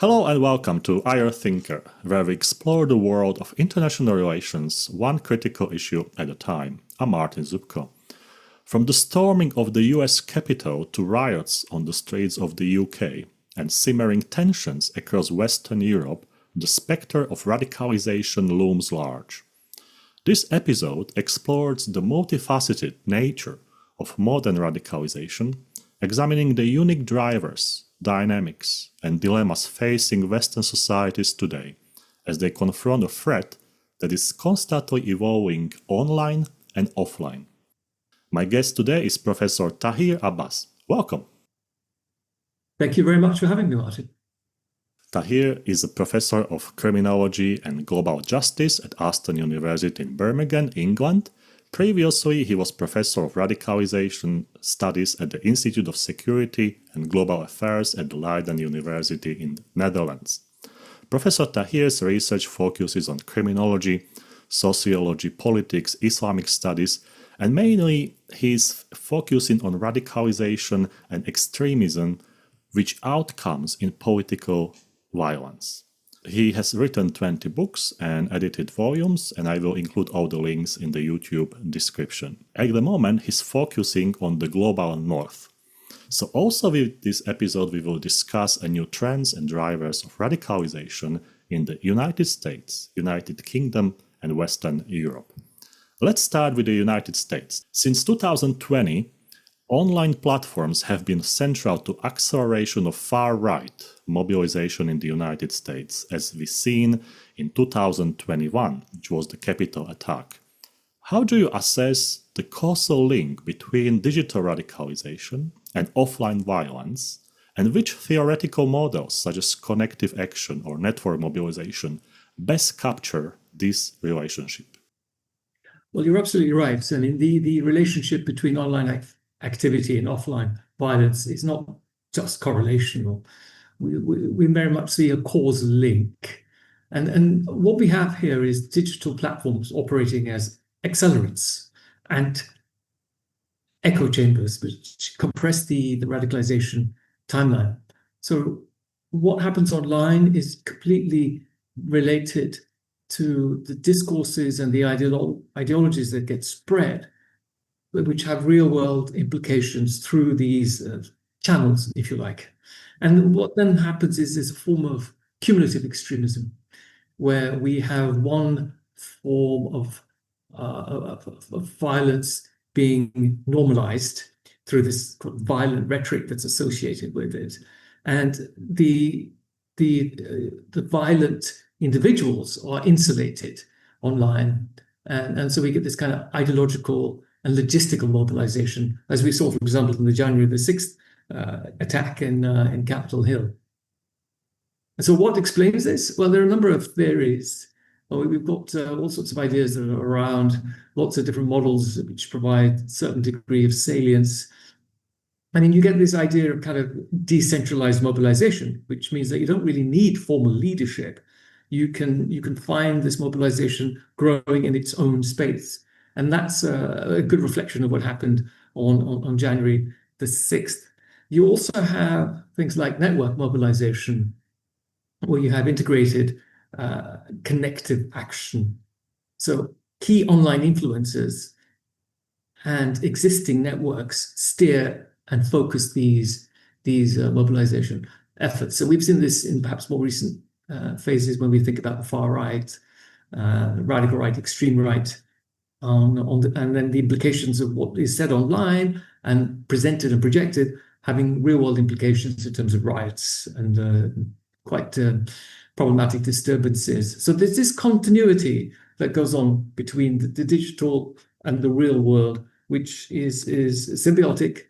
Hello and welcome to IR Thinker, where we explore the world of international relations, one critical issue at a time. I'm Martin Zupko. From the storming of the US Capitol to riots on the streets of the UK and simmering tensions across Western Europe, the spectre of radicalization looms large. This episode explores the multifaceted nature of modern radicalization, examining the unique drivers, dynamics, and dilemmas facing Western societies today as they confront a threat that is constantly evolving online and offline. My guest today is Professor Tahir Abbas. Welcome. Thank you very much for having me, Martin. Tahir is a professor of criminology and global justice at Aston University in Birmingham, England. Previously, he was professor of radicalization studies at the Institute of Security and Global Affairs at the Leiden University in the Netherlands. Professor Tahir's research focuses on criminology, sociology, politics, Islamic studies, and mainly he's focusing on radicalization and extremism, which outcomes in political violence. He has written 20 books and edited volumes, and I will include all the links in the YouTube description. At the moment, he's focusing on the global north. So also with this episode, we will discuss new trends and drivers of radicalization in the United States, United Kingdom, and Western Europe. Let's start with the United States. Since 2020, online platforms have been central to acceleration of far-right mobilization in the United States, as we've seen in 2021, which was the Capitol attack. How do you assess the causal link between digital radicalization and offline violence, and which theoretical models, such as connective action or network mobilization, best capture this relationship? Well, you're absolutely right. I mean, the relationship between online activity and offline violence is not just correlational. We very much see a causal link. And what we have here is digital platforms operating as accelerants and echo chambers, which compress the radicalization timeline. So what happens online is completely related to the discourses and the ideologies that get spread, which have real-world implications through these channels, if you like. And what then happens is a form of cumulative extremism, where we have one form of violence being normalized through this violent rhetoric that's associated with it, and the violent individuals are insulated online, and so we get this kind of ideological and logistical mobilization, as we saw, for example, in the January the 6th attack in Capitol Hill. And so what explains this? Well, there are a number of theories. We've got all sorts of ideas that are around, lots of different models which provide a certain degree of salience. I mean, you get this idea of kind of decentralized mobilization, which means that you don't really need formal leadership. You can find this mobilization growing in its own space. And that's a good reflection of what happened on January the 6th. You also have things like network mobilization, where you have integrated connective action. So key online influencers and existing networks steer and focus these mobilization efforts. So we've seen this in perhaps more recent phases when we think about the far right, radical right, extreme right, and then the implications of what is said online and presented and projected having real-world implications in terms of riots and quite problematic disturbances. So there's this continuity that goes on between the digital and the real world, which is symbiotic,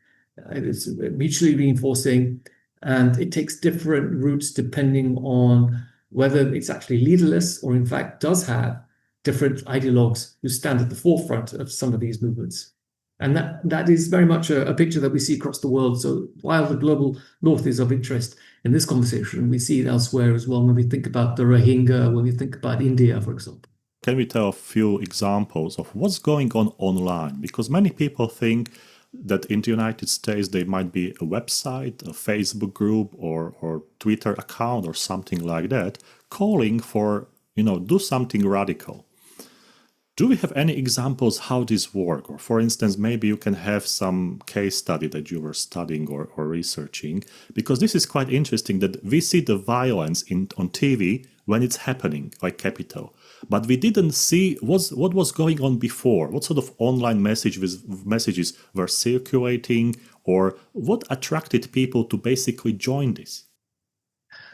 it is mutually reinforcing, and it takes different routes depending on whether it's actually leaderless or in fact does have different ideologues who stand at the forefront of some of these movements. And that is very much a picture that we see across the world. So while the global north is of interest in this conversation, we see it elsewhere as well when we think about the Rohingya, when we think about India, for example. Can we tell a few examples of what's going on online? Because many people think that in the United States there might be a website, a Facebook group, or Twitter account or something like that, calling for, do something radical. Do we have any examples how this works? Or for instance, maybe you can have some case study that you were studying or researching, because this is quite interesting that we see the violence on TV when it's happening, like Capital. But we didn't see what was going on before, what sort of online messages were circulating, or what attracted people to basically join this.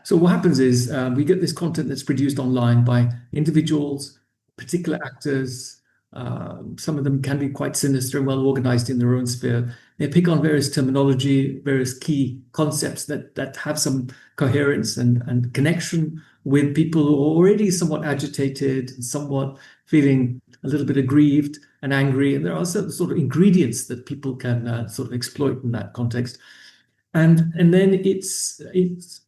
So what happens is we get this content that's produced online by individuals, particular actors. Some of them can be quite sinister and well organized in their own sphere. They pick on various terminology, various key concepts that have some coherence and connection with people who are already somewhat agitated and somewhat feeling a little bit aggrieved and angry. And there are certain sort of ingredients that people can sort of exploit in that context. And then it's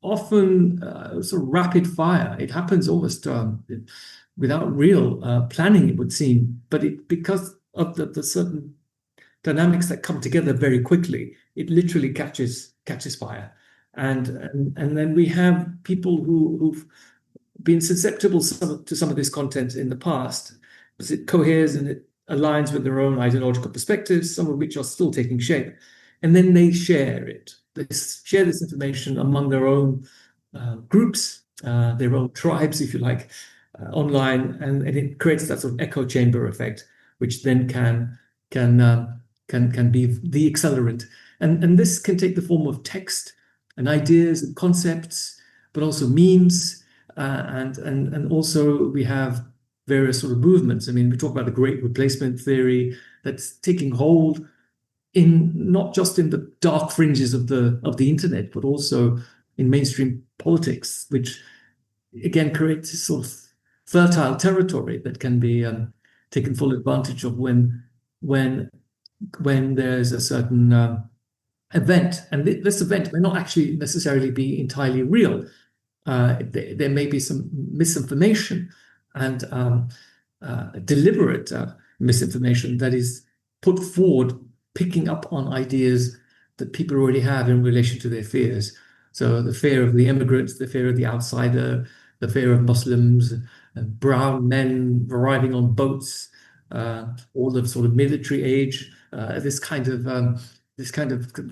often sort of rapid fire. It happens almost without real planning, it would seem, but because of the certain dynamics that come together very quickly, it literally catches fire, and then we have people who've been susceptible to some of this content in the past, because it coheres and it aligns with their own ideological perspectives, some of which are still taking shape, and then they share it. They share this information among their own groups, their own tribes, if you like, online, and it creates that sort of echo chamber effect, which then can be the accelerant. And this can take the form of text and ideas and concepts, but also memes, and also we have various sort of movements. I mean, we talk about the great replacement theory that's taking hold in not just in the dark fringes of the internet, but also in mainstream politics, which again creates this sort of fertile territory that can be taken full advantage of when there's a certain event, and this event may not actually necessarily be entirely real. There may be some misinformation and deliberate misinformation that is put forward, picking up on ideas that people already have in relation to their fears. So the fear of the immigrants, the fear of the outsider, the fear of Muslims, brown men arriving on boats, all the sort of military age. This kind of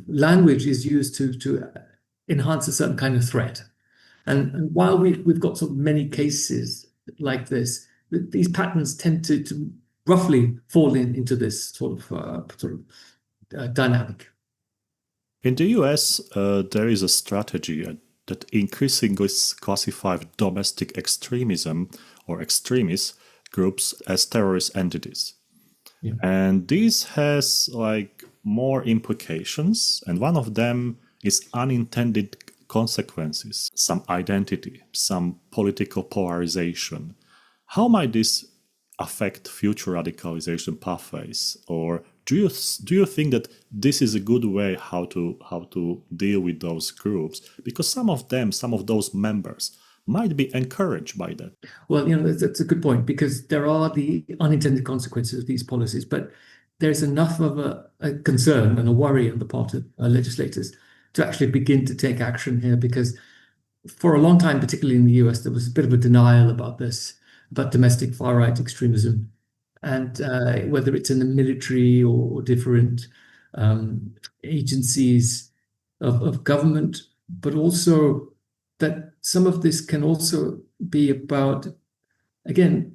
language is used to enhance a certain kind of threat. And while we've got so many cases like this, these patterns tend to roughly fall into this sort of dynamic. In the US, there is a strategy that increasingly classifies domestic extremism or extremist groups as terrorist entities. Yeah. And this has more implications, and one of them is unintended consequences, some identity, some political polarization. How might this affect future radicalization pathways? Or do you think that this is a good way how to deal with those groups? Because some of those members might be encouraged by that. Well, that's a good point, because there are the unintended consequences of these policies, but there's enough of a concern and a worry on the part of legislators to actually begin to take action here, because for a long time, particularly in the US, there was a bit of a denial about this, about domestic far-right extremism, and whether it's in the military or different agencies of government, but also that some of this can also be about, again,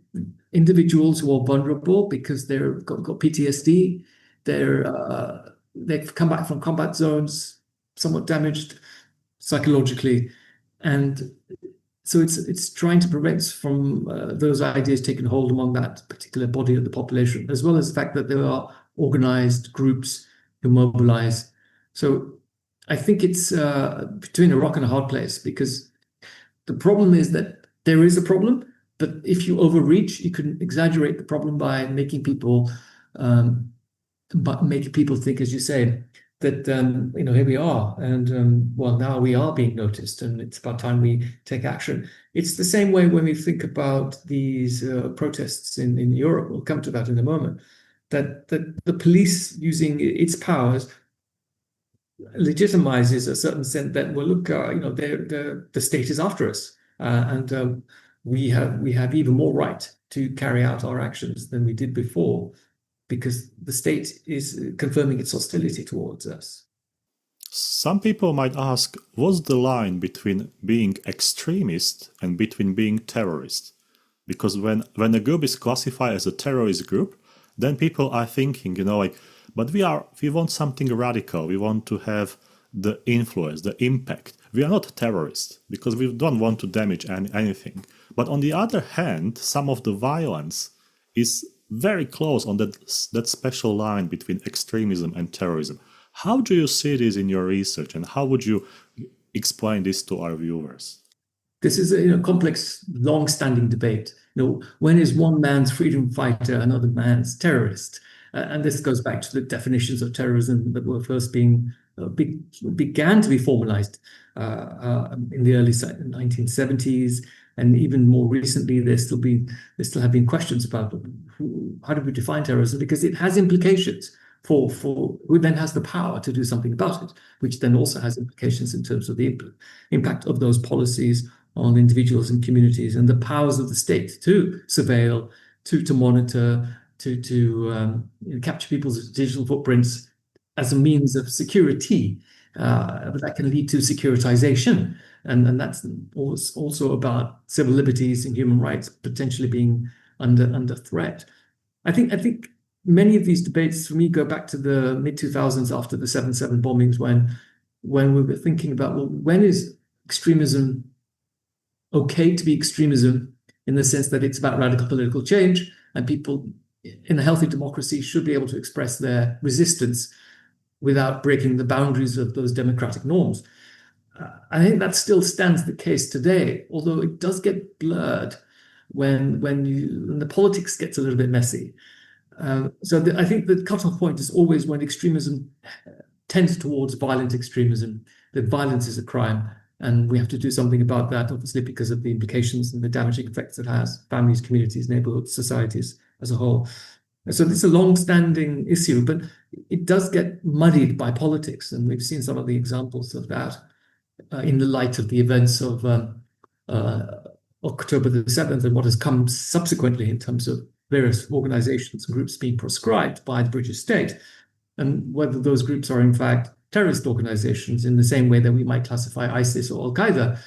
individuals who are vulnerable because they've got PTSD, they've come back from combat zones, somewhat damaged psychologically, and so it's trying to prevent from those ideas taking hold among that particular body of the population, as well as the fact that there are organized groups who mobilize. So I think it's between a rock and a hard place, because the problem is that there is a problem, but if you overreach, you can exaggerate the problem by making people think, as you say, that here we are, and well, now we are being noticed, and it's about time we take action. It's the same way when we think about these protests in Europe. We'll come to that in a moment. that the police using its powers legitimizes a certain sense that, well, look, the state is after us, and we have even more right to carry out our actions than we did before, because the state is confirming its hostility towards us. Some people might ask, what's the line between being extremist and between being terrorist? Because when a group is classified as a terrorist group, then people are thinking, but we want something radical. We want to have the influence, the impact. We are not terrorists because we don't want to damage anything. But on the other hand, some of the violence is very close on that special line between extremism and terrorism. How do you see this in your research, and how would you explain this to our viewers? This is a complex, long-standing debate. When is one man's freedom fighter another man's terrorist? And this goes back to the definitions of terrorism that were first began to be formalized in the early 1970s, and even more recently, there still have been questions about how do we define terrorism, because it has implications for who then has the power to do something about it, which then also has implications in terms of the impact of those policies on individuals and communities, and the powers of the state to surveil, to monitor, to capture people's digital footprints as a means of security. But that can lead to securitization, and that's also about civil liberties and human rights potentially being under threat. I think many of these debates for me go back to the mid-2000s after the 7/7 bombings, when we were thinking about, well, when is extremism okay to be extremism, in the sense that it's about radical political change, and people in a healthy democracy should be able to express their resistance without breaking the boundaries of those democratic norms. I think that still stands the case today, although it does get blurred when the politics gets a little bit messy. I think the cutoff point is always when extremism tends towards violent extremism, that violence is a crime, and we have to do something about that, obviously, because of the implications and the damaging effects it has, families, communities, neighborhoods, societies as a whole. So this is a long-standing issue, but it does get muddied by politics, and we've seen some of the examples of that in the light of the events of October the 7th and what has come subsequently in terms of various organizations and groups being proscribed by the British state, and whether those groups are in fact terrorist organizations in the same way that we might classify ISIS or Al-Qaeda,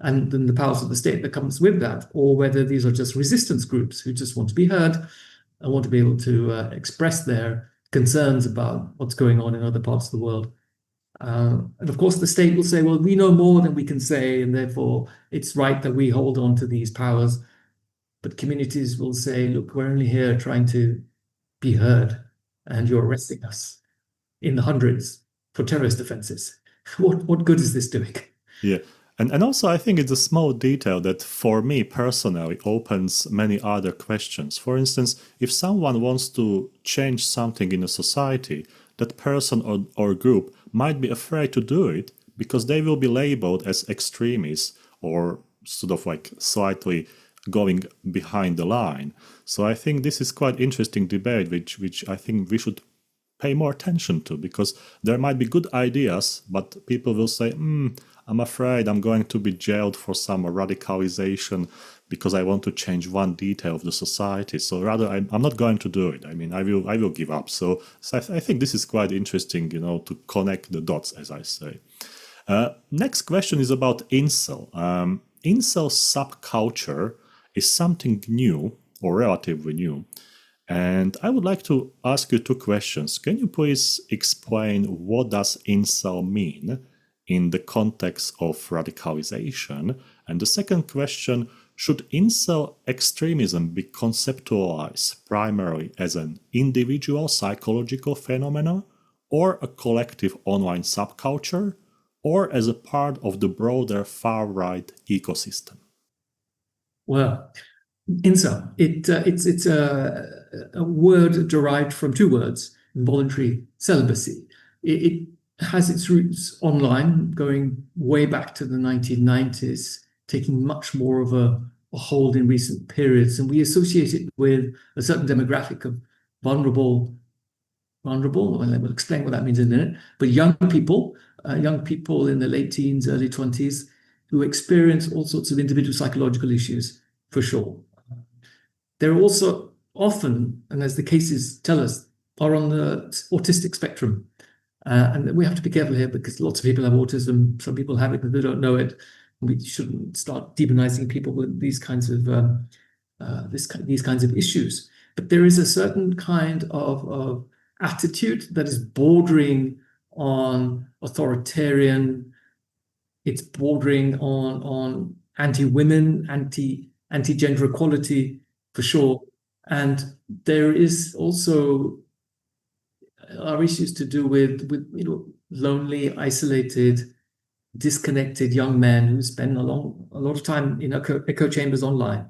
and then the powers of the state that comes with that, or whether these are just resistance groups who just want to be heard and want to be able to express their concerns about what's going on in other parts of the world. And of course, the state will say, well, we know more than we can say, and therefore it's right that we hold on to these powers. But communities will say, look, we're only here trying to be heard, and you're arresting us in the hundreds for terrorist offenses. What good is this doing? Yeah. And also, I think it's a small detail that for me personally opens many other questions. For instance, if someone wants to change something in a society, that person or group might be afraid to do it because they will be labeled as extremists or sort of like slightly going behind the line. So I think this is quite interesting debate, which I think we should pay more attention to, because there might be good ideas, but people will say, I'm afraid I'm going to be jailed for some radicalization because I want to change one detail of the society. So rather, I'm not going to do it. I mean, I will give up. So I think this is quite interesting, to connect the dots, as I say. Next question is about incel. Incel subculture is something new or relatively new. And I would like to ask you two questions. Can you please explain what does incel mean in the context of radicalization? And the second question, should incel extremism be conceptualized primarily as an individual psychological phenomenon, or a collective online subculture, or as a part of the broader far-right ecosystem? Well, incel, it's a word derived from two words: involuntary celibacy. It has its roots online, going way back to the 1990s, taking much more of a hold in recent periods, and we associate it with a certain demographic of vulnerable, and we'll explain what that means in a minute, but young people in the late teens, early 20s, who experience all sorts of individual psychological issues, for sure. They're also often, and as the cases tell us, are on the autistic spectrum. And we have to be careful here because lots of people have autism. Some people have it, but they don't know it. We shouldn't start demonizing people with these kinds of these kinds of issues. But there is a certain kind of attitude that is bordering on authoritarian. It's bordering on anti-women, anti-gender equality, for sure. And there is also are issues to do with lonely, isolated, disconnected young men who spend a lot of time in echo chambers online,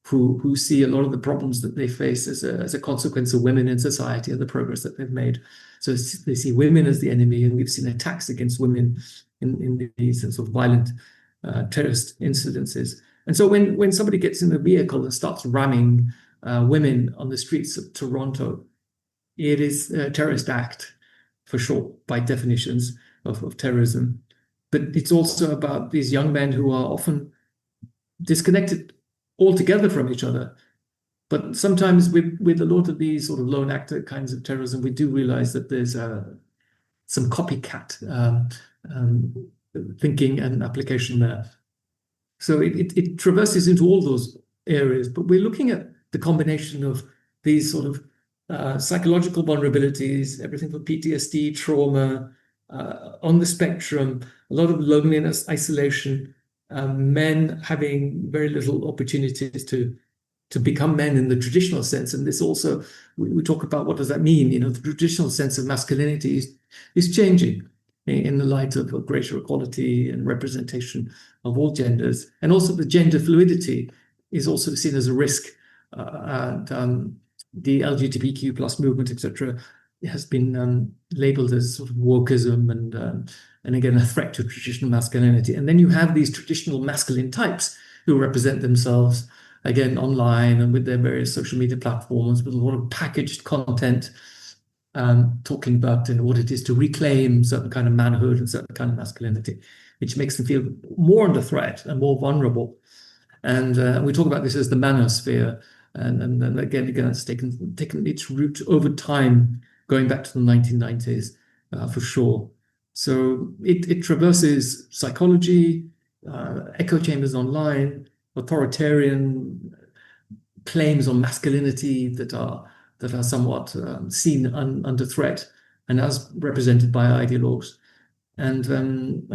who see a lot of the problems that they face as a consequence of women in society and the progress that they've made. So they see women as the enemy, and we've seen attacks against women in these sort of violent terrorist incidences. And so when somebody gets in a vehicle and starts ramming women on the streets of Toronto, it is a terrorist act, for sure, by definitions of terrorism. But it's also about these young men who are often disconnected altogether from each other. But sometimes with a lot of these sort of lone actor kinds of terrorism, we do realize that there's some copycat thinking and application there. So it traverses into all those areas. But we're looking at the combination of these sort of psychological vulnerabilities, everything from PTSD, trauma, on the spectrum, a lot of loneliness, isolation, men having very little opportunities to become men in the traditional sense. And this also, we talk about what does that mean? The traditional sense of masculinity is changing in the light of greater equality and representation of all genders. And also the gender fluidity is also seen as a risk. The LGBTQ plus movement, etc., has been labeled as sort of wokeism and again a threat to traditional masculinity. And then you have these traditional masculine types who represent themselves again online and with their various social media platforms with a lot of packaged content, talking about what it is to reclaim certain kind of manhood and certain kind of masculinity, which makes them feel more under threat and more vulnerable. And we talk about this as the manosphere. And then again, it's taken its root over time, going back to the 1990s, for sure. So it traverses psychology, echo chambers online, authoritarian claims on masculinity that are somewhat seen under threat, and as represented by ideologues. And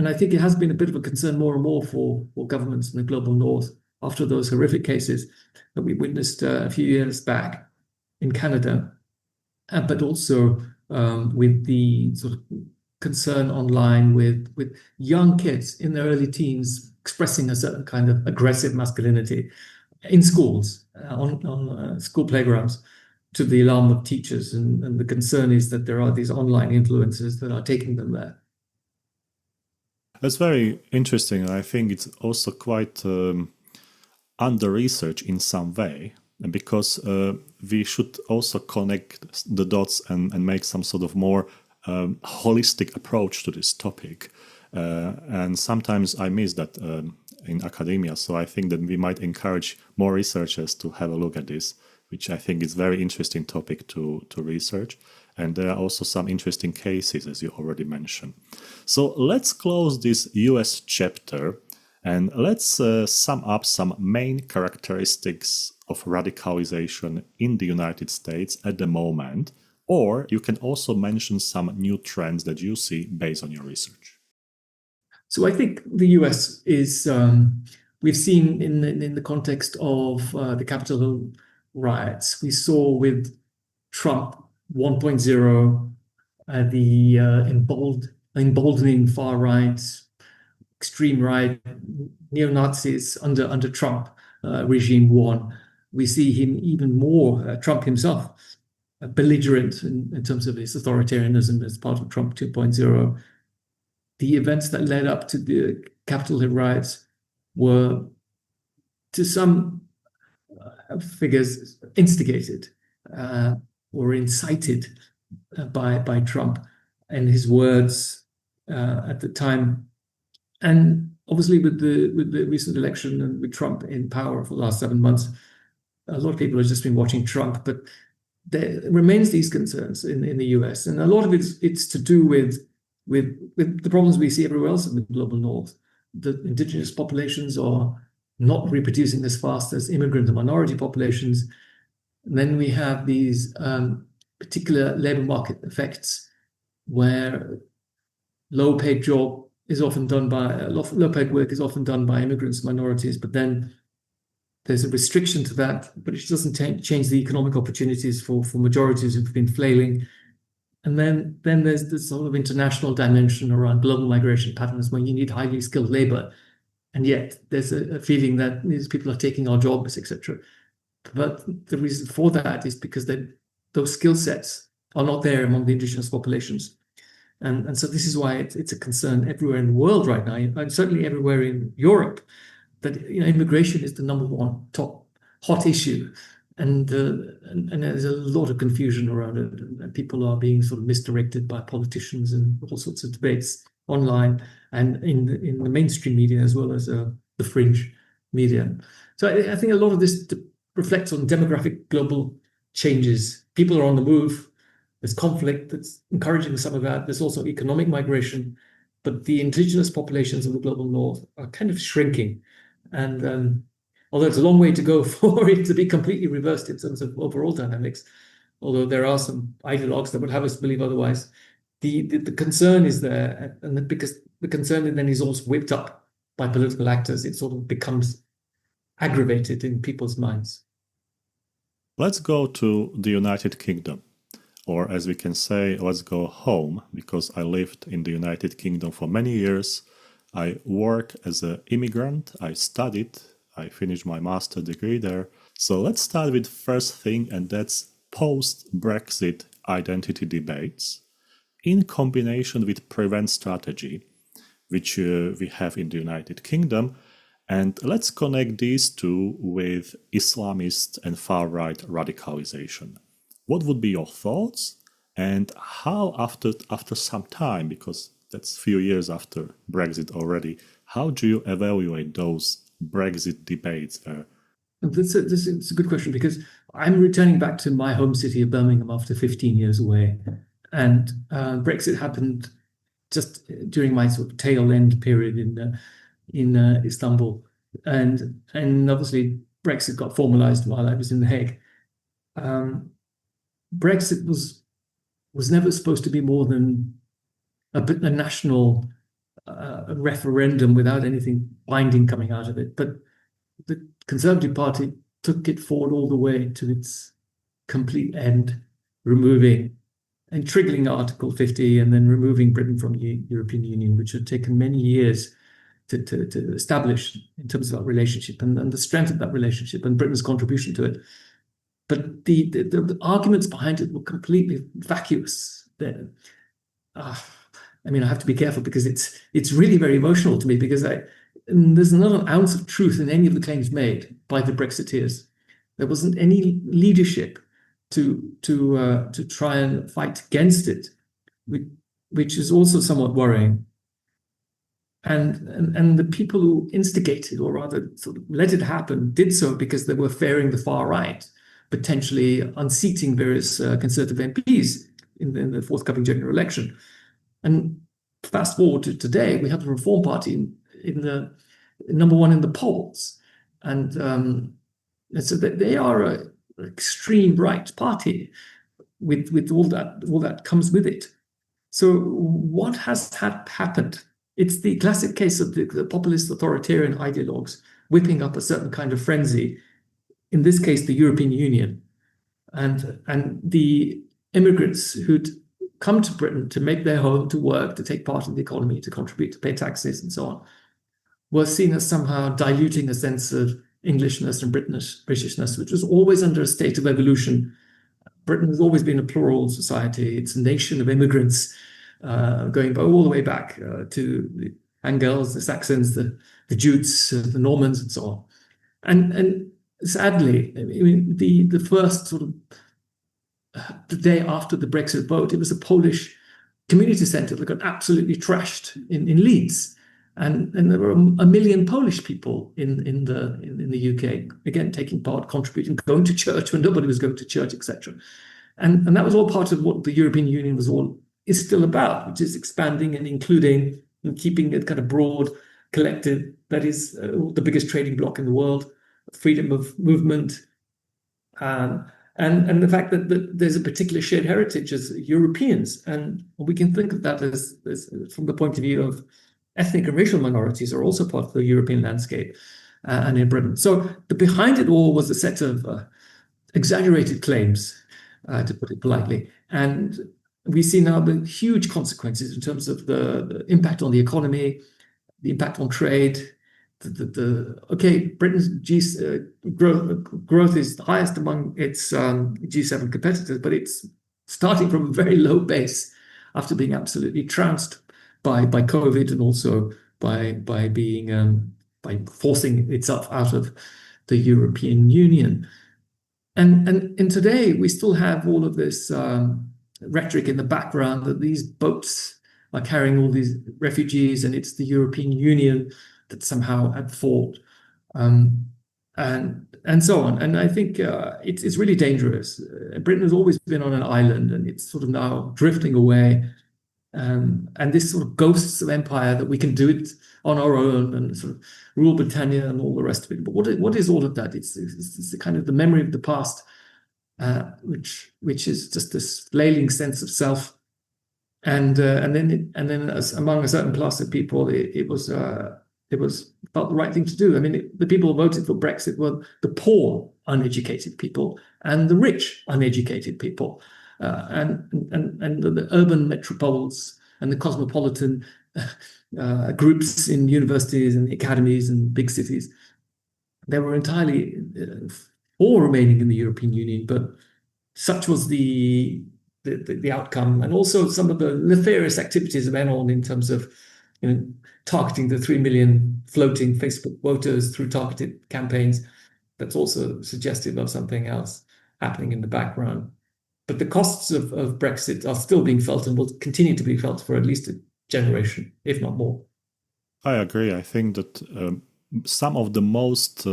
I think it has been a bit of a concern more and more for governments in the global north after those horrific cases that we witnessed a few years back in Canada, but also with the sort of concern online with young kids in their early teens expressing a certain kind of aggressive masculinity in schools, on school playgrounds, to the alarm of teachers. And the concern is that there are these online influencers that are taking them there. That's very interesting. I think it's also quite under-researched in some way, because we should also connect the dots and make some sort of more holistic approach to this topic. And sometimes I miss that in academia. So I think that we might encourage more researchers to have a look at this, which I think is a very interesting topic to research. And there are also some interesting cases, as you already mentioned. So let's close this US chapter and let's sum up some main characteristics of radicalization in the United States at the moment. Or you can also mention some new trends that you see based on your research. So I think the US is, we've seen in the context of the Capitol riots, we saw with Trump 1.0, the emboldening far right, extreme right, neo-Nazis under Trump regime 1. We see him even more, Trump himself, belligerent in terms of his authoritarianism as part of Trump 2.0. The events that led up to the Capitol Hill riots were, to some figures, instigated. or incited by Trump and his words at the time. And obviously, with the recent election and with Trump in power for the last 7 months, a lot of people have just been watching Trump, but there remains these concerns in the US, and a lot of it's to do with the problems we see everywhere else in the global north. The indigenous populations are not reproducing as fast as immigrant and minority populations. And then we have these particular labor market effects where low-paid job is often done by low-paid work is often done by immigrants and minorities, but then there's a restriction to that, but it doesn't change the economic opportunities for majorities who've been flailing. And then there's this sort of international dimension around global migration patterns where you need highly skilled labor, and yet there's a feeling that these people are taking our jobs, etc. But the reason for that is because those skill sets are not there among the indigenous populations. And so this is why it's a concern everywhere in the world right now, and certainly everywhere in Europe, that immigration is the number one top hot issue. And there's a lot of confusion around it. And people are being sort of misdirected by politicians and all sorts of debates online and in the mainstream media as well as the fringe media. So I think a lot of this reflects on demographic global changes. People are on the move. There's conflict that's encouraging some of that. There's also economic migration, but the indigenous populations of the global north are kind of shrinking. And although it's a long way to go for it to be completely reversed in terms of overall dynamics, although there are some ideologues that would have us believe otherwise, the concern is there, and because the concern then is also whipped up by political actors, it sort of becomes aggravated in people's minds. Let's go to the United Kingdom, or as we can say, let's go home, because I lived in the United Kingdom for many years. I worked as an immigrant, I studied, I finished my master's degree there. So let's start with first thing, and that's post-Brexit identity debates in combination with prevent strategy, which we have in the United Kingdom. And let's connect these two with Islamist and far-right radicalization. What would be your thoughts, and how after some time, because that's a few years after Brexit already, how do you evaluate those Brexit debates there? This is a good question, because I'm returning back to my home city of Birmingham after 15 years away. And Brexit happened just during my sort of tail end period in Istanbul. And obviously Brexit got formalized while I was in The Hague. Brexit was never supposed to be more than a national referendum without anything binding coming out of it. But the Conservative Party took it forward all the way to its complete end, removing and triggering Article 50 and then removing Britain from the European Union, which had taken many years to establish in terms of our relationship and the strength of that relationship and Britain's contribution to it. But the arguments behind it were completely vacuous. I have to be careful because it's really very emotional to me, because there's not an ounce of truth in any of the claims made by the Brexiteers. There wasn't any leadership to try and fight against it, which is also somewhat worrying. And the people who instigated, or rather sort of let it happen, did so because they were fearing the far right, potentially unseating various Conservative MPs in the forthcoming general election. And fast forward to today, we have the Reform Party in the number one in the polls, and so they are an extreme right party with all that comes with it. So what has happened? It's the classic case of the populist authoritarian ideologues whipping up a certain kind of frenzy. In this case, the European Union, and the immigrants who'd come to Britain to make their home, to work, to take part in the economy, to contribute, to pay taxes, and so on, were seen as somehow diluting a sense of Englishness and Britishness, which was always under a state of evolution. Britain has always been a plural society. It's a nation of immigrants, going all the way back to the Angles, the Saxons, the Jutes, the Normans, and so on. And sadly, the first sort of the day after the Brexit vote, it was a Polish community centre that got absolutely trashed in Leeds. And there were a million Polish people in the UK, again, taking part, contributing, going to church when nobody was going to church, etc. And that was all part of what the European Union is still about, which is expanding and including and keeping it kind of broad, collective. That is the biggest trading bloc in the world, freedom of movement, and the fact that there's a particular shared heritage as Europeans. And we can think of that as from the point of view of ethnic and racial minorities are also part of the European landscape and in Britain. So behind it all was a set of exaggerated claims, to put it politely. And we see now the huge consequences in terms of the impact on the economy, the impact on trade. Britain's growth is the highest among its G7 competitors, but it's starting from a very low base after being absolutely trounced by COVID and also by forcing itself out of the European Union. And today we still have all of this rhetoric in the background that these boats are carrying all these refugees, and it's the European Union that somehow at fault, and so on. And I think it's really dangerous. Britain has always been on an island, and it's sort of now drifting away. And this sort of ghosts of empire that we can do it on our own and sort of rule Britannia and all the rest of it. But what is all of that? It's the kind of the memory of the past, which is just this flailing sense of self. And then among a certain class of people, it was felt the right thing to do. I mean, the people who voted for Brexit were the poor, uneducated people and the rich, uneducated people, and the urban metropoles and the cosmopolitan groups in universities and academies and big cities. They were entirely for remaining in the European Union, but such was the outcome, and also some of the nefarious activities of Enron in terms of targeting the 3 million floating Facebook voters through targeted campaigns. That's also suggestive of something else happening in the background. But the costs of Brexit are still being felt and will continue to be felt for at least a generation, if not more. I agree. I think that some of the most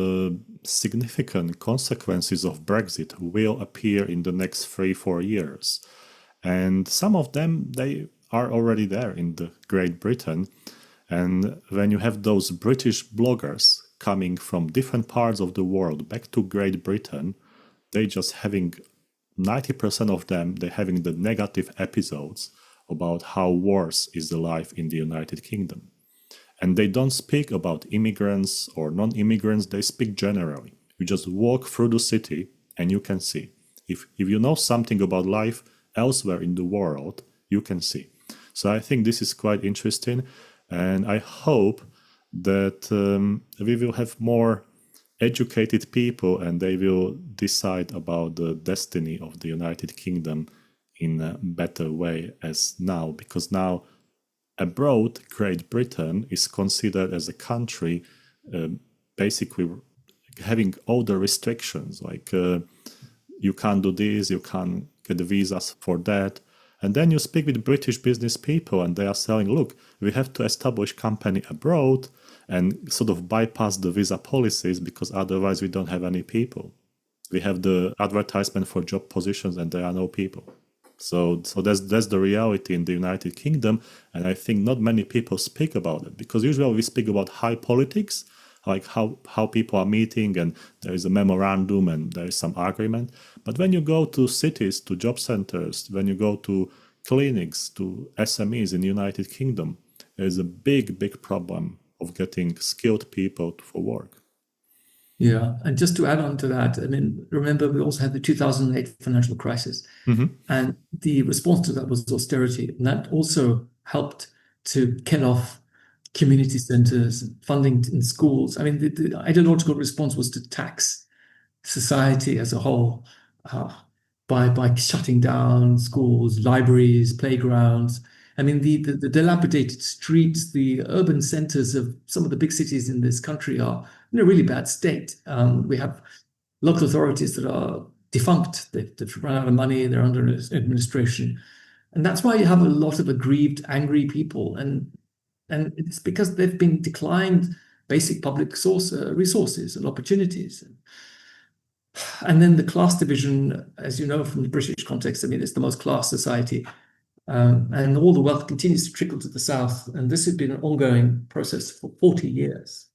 significant consequences of Brexit will appear in the next 3-4 years. And some of them, they are already there in the Great Britain. And when you have those British bloggers coming from different parts of the world back to Great Britain, they just having 90% of them, they're having the negative episodes about how worse is the life in the United Kingdom. And they don't speak about immigrants or non-immigrants, they speak generally. You just walk through the city and you can see. If you know something about life elsewhere in the world, you can see. So I think this is quite interesting, and I hope that we will have more educated people and they will decide about the destiny of the United Kingdom in a better way as now, because now abroad, Great Britain is considered as a country basically having all the restrictions, like you can't do this, you can't get the visas for that. And then you speak with British business people and they are saying, look, we have to establish company abroad and sort of bypass the visa policies because otherwise we don't have any people. We have the advertisement for job positions and there are no people. So that's the reality in the United Kingdom, and I think not many people speak about it, because usually we speak about high politics, like how people are meeting and there is a memorandum and there is some agreement. But when you go to cities, to job centers, when you go to clinics, to SMEs in the United Kingdom, there is a big problem of getting skilled people for work. Yeah, and just to add on to that, I mean, remember we also had the 2008 financial crisis, and the response to that was austerity, and that also helped to kill off community centers, funding in schools. I mean, the ideological response was to tax society as a whole by shutting down schools, libraries, playgrounds. I mean, the dilapidated streets, the urban centers of some of the big cities in this country are in a really bad state. We have local authorities that are defunct. They've run out of money. They're under administration. And that's why you have a lot of aggrieved, angry people. And it's because they've been declined basic public resources and opportunities. And then the class division, as you know from the British context, I mean, it's the most class society. And all the wealth continues to trickle to the south. And this has been an ongoing process for 40 years.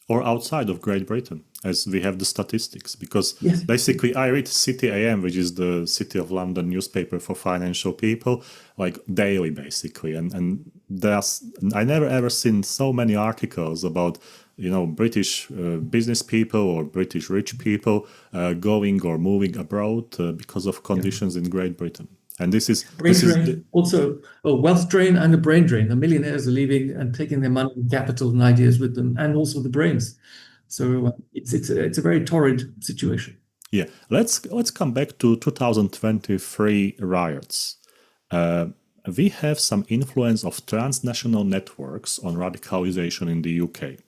Or outside of Great Britain, as we have the statistics. Because Yes. basically I read City AM, which is the City of London newspaper for financial people, like daily basically. And I never ever seen so many articles about, you know, British business people or British rich people going or moving abroad because of conditions in Great Britain. And this is also a wealth drain and a brain drain. The millionaires are leaving and taking their money and capital and ideas with them, and also the brains. So it's a very torrid situation. Yeah, let's come back to 2023 riots. We have some influence of transnational networks on radicalization in the UK.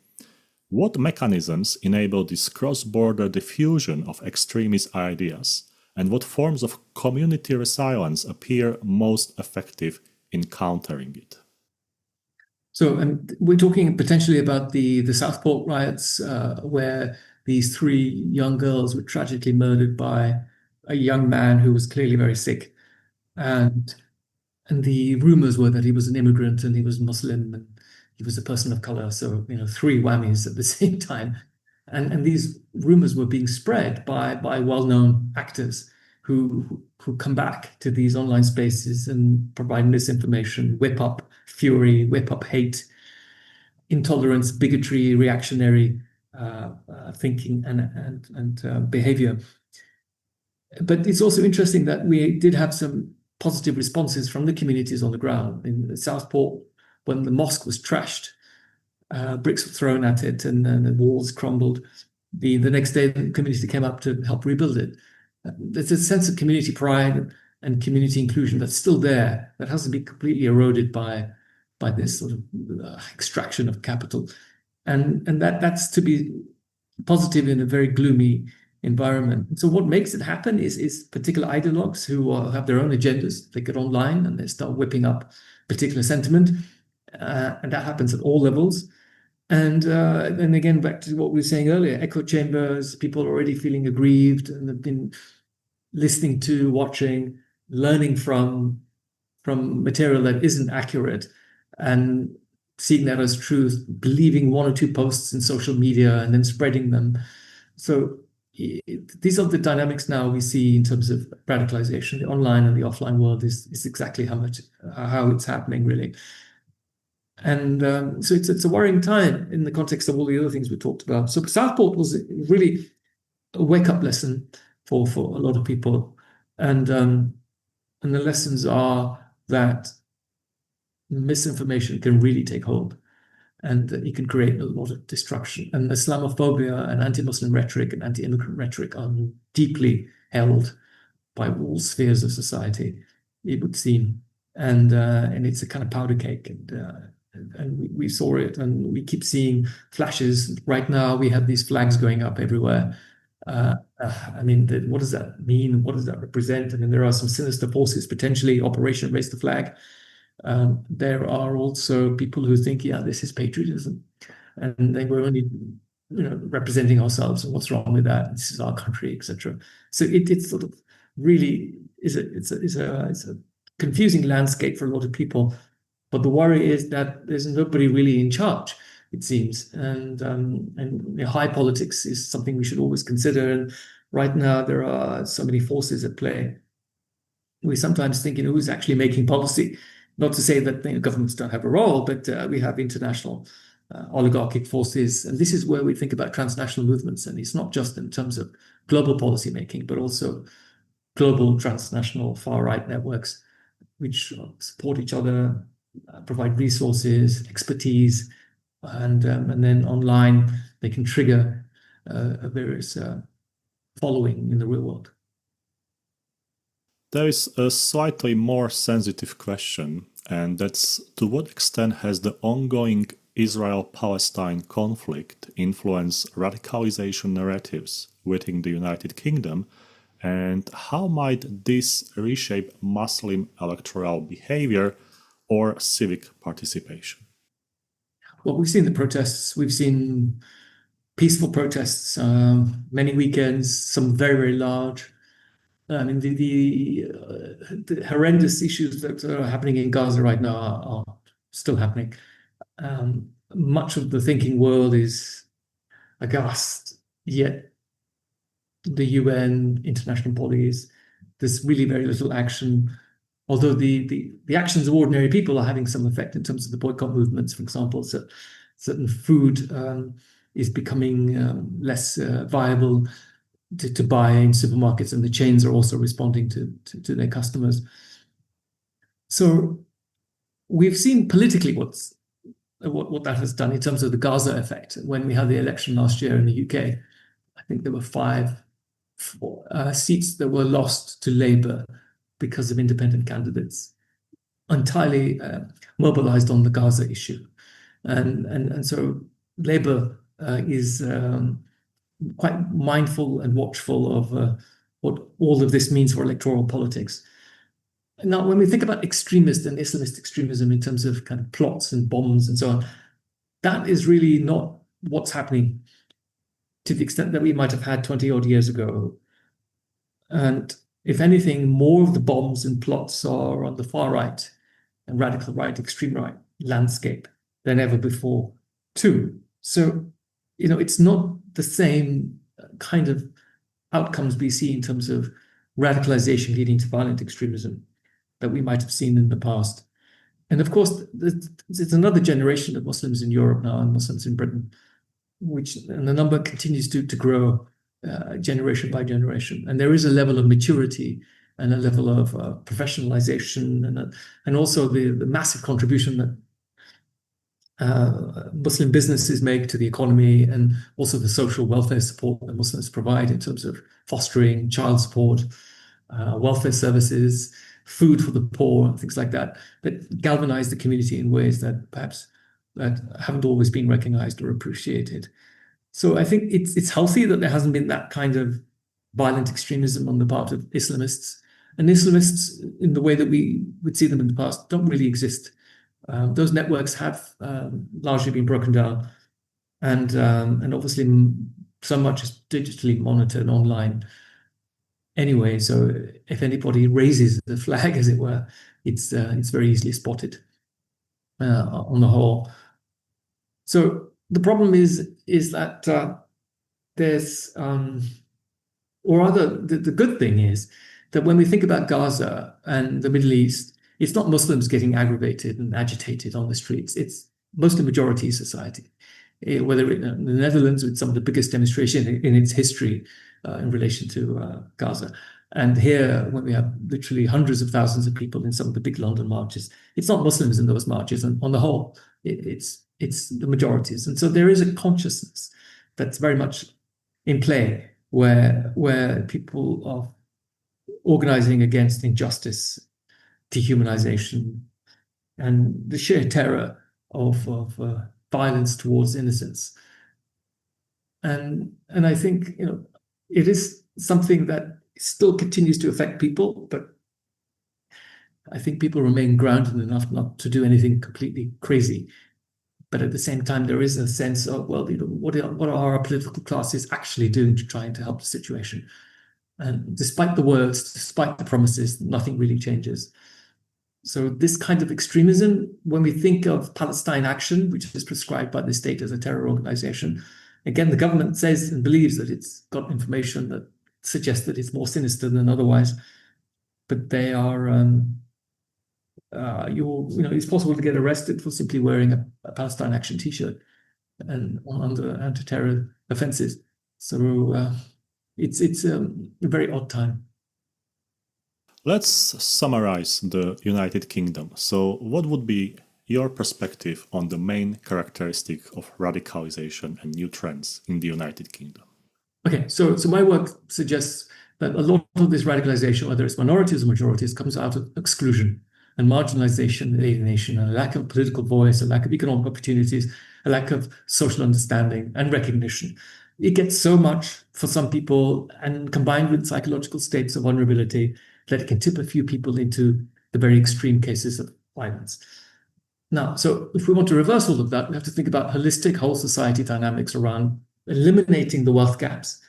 What mechanisms enable this cross-border diffusion of extremist ideas? And what forms of community resilience appear most effective in countering it? So we're talking potentially about the Southport riots, where these 3 young girls were tragically murdered by a young man who was clearly very sick. And the rumors were that he was an immigrant and he was Muslim and he was a person of color. So, you know, 3 whammies at the same time. And these rumors were being spread by well-known actors who come back to these online spaces and provide misinformation, whip up fury, whip up hate, intolerance, bigotry, reactionary thinking and behavior. But it's also interesting that we did have some positive responses from the communities on the ground. In Southport, when the mosque was trashed, bricks were thrown at it and the walls crumbled. The next day, the community came up to help rebuild it. There's a sense of community pride and community inclusion that's still there, that hasn't been completely eroded by this sort of extraction of capital. And that's to be positive in a very gloomy environment. So what makes it happen is particular ideologues who have their own agendas. They get online and they start whipping up particular sentiment. And that happens at all levels. And again, back to what we were saying earlier, echo chambers, people already feeling aggrieved and have been listening to, watching, learning from material that isn't accurate and seeing that as truth, believing 1 or 2 posts in social media and then spreading them. So these are the dynamics now we see in terms of radicalization. The online and the offline world is exactly how it's happening, really. And so it's a worrying time in the context of all the other things we talked about. So Southport was really a wake-up lesson for a lot of people. And the lessons are that misinformation can really take hold and it can create a lot of destruction. And Islamophobia and anti-Muslim rhetoric and anti-immigrant rhetoric are deeply held by all spheres of society, it would seem. And it's a kind of powder cake. And we saw it, and we keep seeing flashes. Right now, we have these flags going up everywhere. I mean, what does that mean? What does that represent? I mean, there are some sinister forces, potentially Operation Raise the Flag. There are also people who think, yeah, this is patriotism, and they were only, representing ourselves, and what's wrong with that? This is our country, etc. So it's sort of really is a confusing landscape for a lot of people. But the worry is that there's nobody really in charge, it seems, and high politics is something we should always consider. And right now there are so many forces at play. We sometimes think, who's actually making policy? Not to say that governments don't have a role, but we have international oligarchic forces, and this is where we think about transnational movements. And it's not just in terms of global policy making, but also global transnational far-right networks which support each other, provide resources, expertise, and then online they can trigger a various following in the real world. There is a slightly more sensitive question, and that's to what extent has the ongoing Israel-Palestine conflict influenced radicalization narratives within the United Kingdom, And how might this reshape Muslim electoral behavior or civic participation? Well, we've seen the protests. We've seen peaceful protests, many weekends, some very, very large. I mean, the horrendous issues that are happening in Gaza right now are still happening. Much of the thinking world is aghast, yet the UN, international bodies, there's really very little action. Although the actions of ordinary people are having some effect in terms of the boycott movements, for example, so certain food is becoming less viable to buy in supermarkets, and the chains are also responding to their customers. So we've seen politically what that has done in terms of the Gaza effect. When we had the election last year in the UK, I think there were five seats that were lost to Labour because of independent candidates, entirely mobilized on the Gaza issue. And so Labour is quite mindful and watchful of what all of this means for electoral politics. Now, when we think about extremist and Islamist extremism in terms of kind of plots and bombs and so on, that is really not what's happening to the extent that we might have had 20 odd years ago. And if anything, more of the bombs and plots are on the far right and radical right, extreme right landscape than ever before, too. So, it's not the same kind of outcomes we see in terms of radicalization leading to violent extremism that we might have seen in the past. And of course, there's another generation of Muslims in Europe now and Muslims in Britain, and the number continues to grow generation by generation. And there is a level of maturity and a level of professionalization and also the massive contribution that Muslim businesses make to the economy, and also the social welfare support that Muslims provide in terms of fostering child support, welfare services, food for the poor, things like that galvanize the community in ways that perhaps that haven't always been recognized or appreciated. So I think it's healthy that there hasn't been that kind of violent extremism on the part of Islamists. And Islamists, in the way that we would see them in the past, don't really exist. Those networks have largely been broken down, and obviously so much is digitally monitored online anyway. So if anybody raises the flag, as it were, it's very easily spotted on the whole. So the problem is that there's or rather the good thing is that when we think about Gaza and the Middle East, it's not Muslims getting aggravated and agitated on the streets. It's mostly majority society, whether in the Netherlands with some of the biggest demonstration in its history in relation to Gaza. And here, when we have literally hundreds of thousands of people in some of the big London marches, it's not Muslims in those marches. And on the whole, it's the majorities. And so there is a consciousness that's very much in play where people are organizing against injustice, dehumanization, and the sheer terror of violence towards innocence. And I think it is something that still continues to affect people, but I think people remain grounded enough not to do anything completely crazy. But at the same time, there is a sense of, well, what are our political classes actually doing to try to help the situation? And despite the words, despite the promises, nothing really changes. So this kind of extremism, when we think of Palestine Action, which is prescribed by the state as a terror organization, again, the government says and believes that it's got information that suggests that it's more sinister than otherwise. But they are, it's possible to get arrested for simply wearing a Palestine Action T-shirt and under anti-terror offenses. So it's a very odd time. Let's summarize the United Kingdom. So what would be your perspective on the main characteristic of radicalization and new trends in the United Kingdom? Okay, so my work suggests that a lot of this radicalization, whether it's minorities or majorities, comes out of exclusion and marginalization and alienation, and a lack of political voice, a lack of economic opportunities, a lack of social understanding and recognition. it gets so much for some people, and combined with psychological states of vulnerability, that it can tip a few people into the very extreme cases of violence. Now, so if we want to reverse all of that, we have to think about holistic whole society dynamics around eliminating the wealth gaps,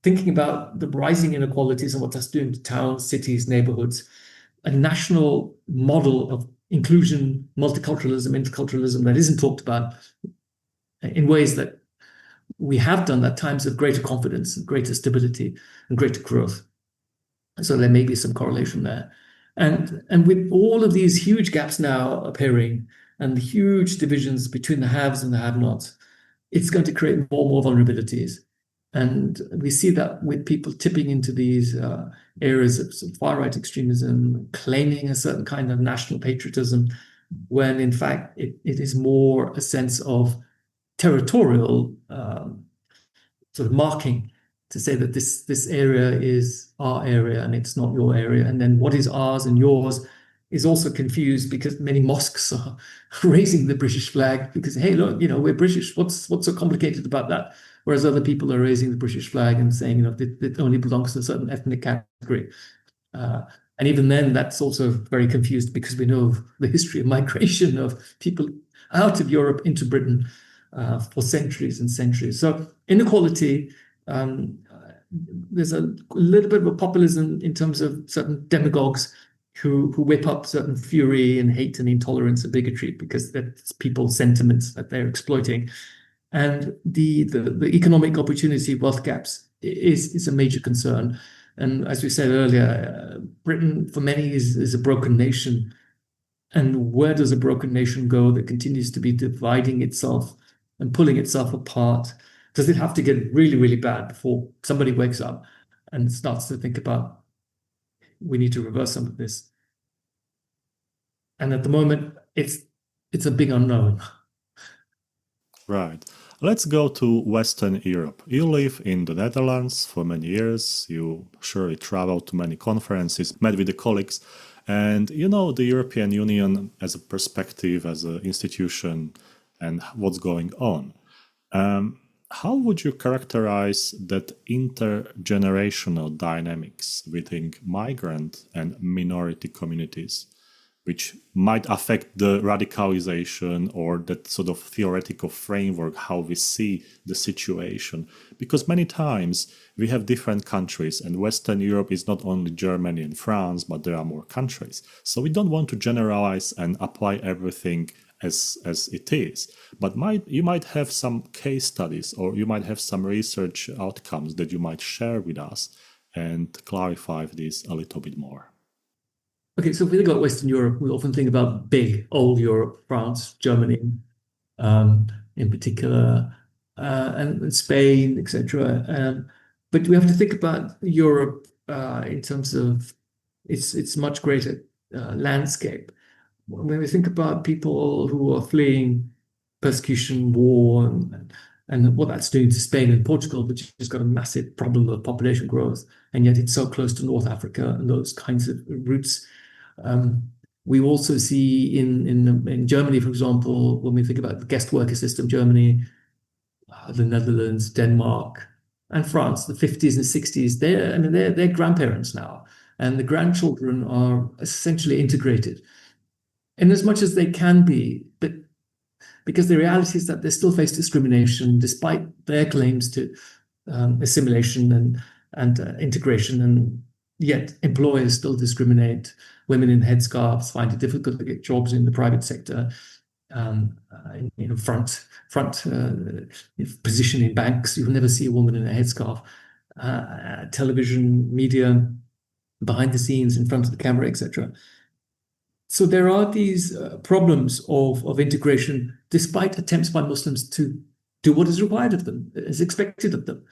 thinking about the rising inequalities and what that's doing to towns, cities, neighborhoods, a national model of inclusion, multiculturalism, interculturalism that isn't talked about in ways that we have done at times of greater confidence, greater stability, and greater growth. So there may be some correlation there. And with all of these huge gaps now appearing and the huge divisions between the haves and the have-nots, it's going to create more and more vulnerabilities. And we see that with people tipping into these areas of far-right extremism, claiming a certain kind of national patriotism, when in fact it is more a sense of territorial sort of marking to say that this area is our area and it's not your area. And then what is ours and yours is also confused because many mosques are raising the British flag because, hey, look, we're British. What's so complicated about that? Whereas other people are raising the British flag and saying, it only belongs to a certain ethnic category. And even then, that's also very confused because we know the history of migration of people out of Europe into Britain for centuries and centuries. So inequality, there's a little bit of a populism in terms of certain demagogues who whip up certain fury and hate and intolerance and bigotry because that's people's sentiments that they're exploiting. And the economic opportunity wealth gaps is a major concern. And as we said earlier, Britain for many is a broken nation. And where does a broken nation go that continues to be dividing itself and pulling itself apart? Does it have to get really, really bad before somebody wakes up and starts to think about, we need to reverse some of this? And at the moment, it's a big unknown. Right. Let's go to Western Europe. You live in the Netherlands for many years. You surely traveled to many conferences, met with the colleagues, and you know the European Union as a perspective, as an institution, and what's going on. How would you characterize that intergenerational dynamics within migrant and minority communities, which might affect the radicalization or that sort of theoretical framework, how we see the situation? Because many times we have different countries, and Western Europe is not only Germany and France, but there are more countries. So we don't want to generalize and apply everything as it is. But you might have some case studies, or you might have some research outcomes that you might share with us and clarify this a little bit more. Okay, so if we think about Western Europe, we often think about big, old Europe, France, Germany, in particular, and Spain, etc. But we have to think about Europe in terms of its much greater landscape. When we think about people who are fleeing persecution, war, and what that's doing to Spain and Portugal, which has got a massive problem of population growth, and yet it's so close to North Africa and those kinds of routes. We also see in Germany, for example, when we think about the guest worker system, Germany, the Netherlands, Denmark, and France, the 50s and 60s, they're grandparents now, and the grandchildren are essentially integrated in as much as they can be, but because the reality is that they still face discrimination despite their claims to assimilation and integration, and yet employers still discriminate. Women in headscarves find it difficult to get jobs in the private sector. Front position in banks, you'll never see a woman in a headscarf. Television, media, behind the scenes, in front of the camera, etc. So there are these problems of integration, despite attempts by Muslims to do what is required of them, is expected of them,